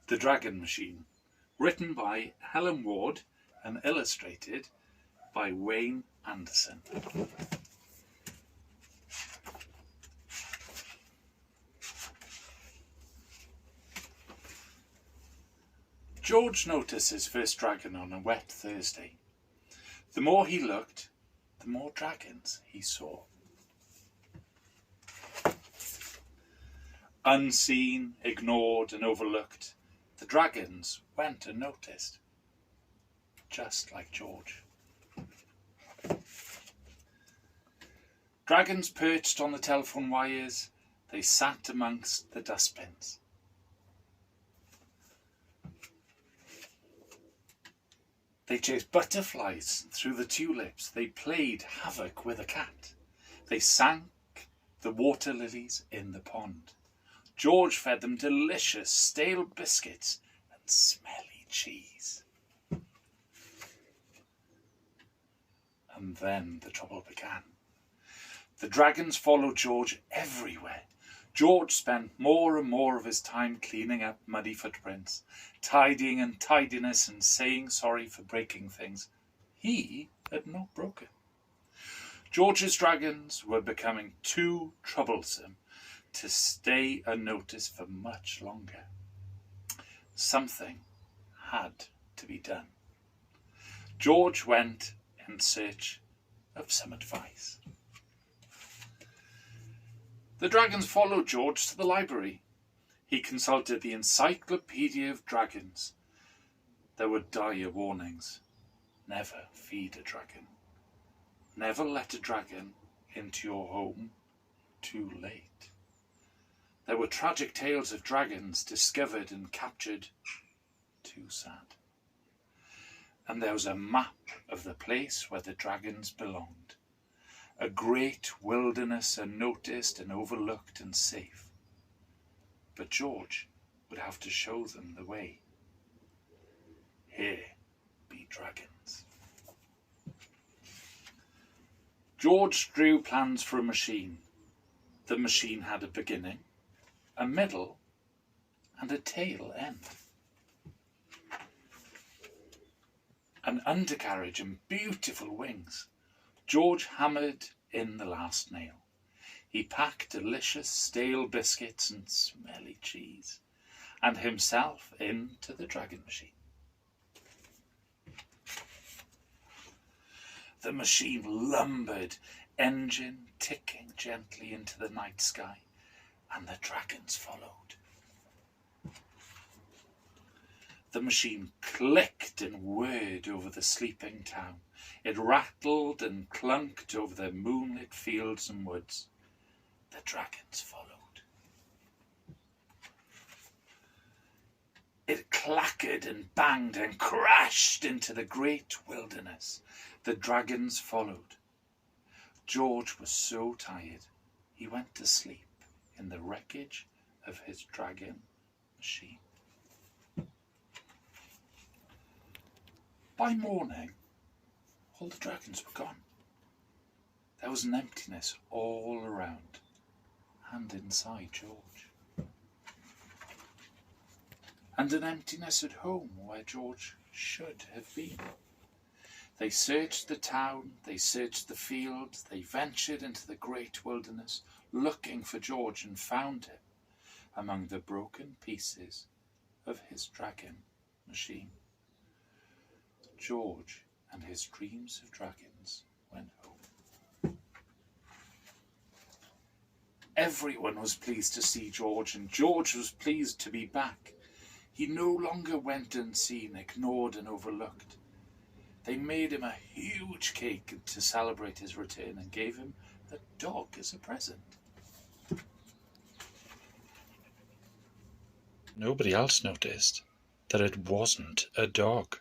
The Dragon Machine, written by Helen and illustrated by Wayne Anderson. George noticed his first dragon on a wet Thursday. The more he looked, the more dragons he saw. Unseen, ignored and overlooked, the dragons went unnoticed, just like George. Dragons perched on the telephone wires, they sat amongst the dustbins. They chased butterflies through the tulips, they played havoc with a cat. They sank the water lilies in the pond. George fed them delicious stale biscuits and smelly cheese. And then the trouble began. The dragons followed George everywhere. George spent more and more of his time cleaning up muddy footprints, tidying untidiness and saying sorry for breaking things he had not broken. George's dragons were becoming too troublesome to stay unnoticed for much longer. Something had to be done. George went in search of some advice. The dragons followed George to the library. He consulted the Encyclopedia of Dragons. There were dire warnings. Never feed a dragon. Never let a dragon into your home too late. There were tragic tales of dragons discovered and captured. Too sad. And there was a map of the place where the dragons belonged. A great wilderness unnoticed and overlooked and safe. But George would have to show them the way. Here be dragons. George drew plans for a machine. The machine had a beginning, a middle, and a tail end. An undercarriage and beautiful wings. George hammered in the last nail. He packed delicious stale biscuits and smelly cheese, and himself into the dragon machine. The machine lumbered, engine ticking gently into the night sky, and the dragons followed. The machine clicked and whirred over the sleeping town. It rattled and clunked over the moonlit fields and woods. The dragons followed. It clackered and banged and crashed into the great wilderness. The dragons followed. George was so tired, he went to sleep in the wreckage of his dragon machine. By morning, all the dragons were gone. There was an emptiness all around and inside George. And an emptiness at home where George should have been. They searched the town, they searched the fields, they ventured into the great wilderness, looking for George, and found him among the broken pieces of his dragon machine. George and his dreams of dragons went home. Everyone was pleased to see George, and George was pleased to be back. He no longer went unseen, ignored and overlooked. They made him a huge cake to celebrate his return and gave him a dog as a present. Nobody else noticed that it wasn't a dog.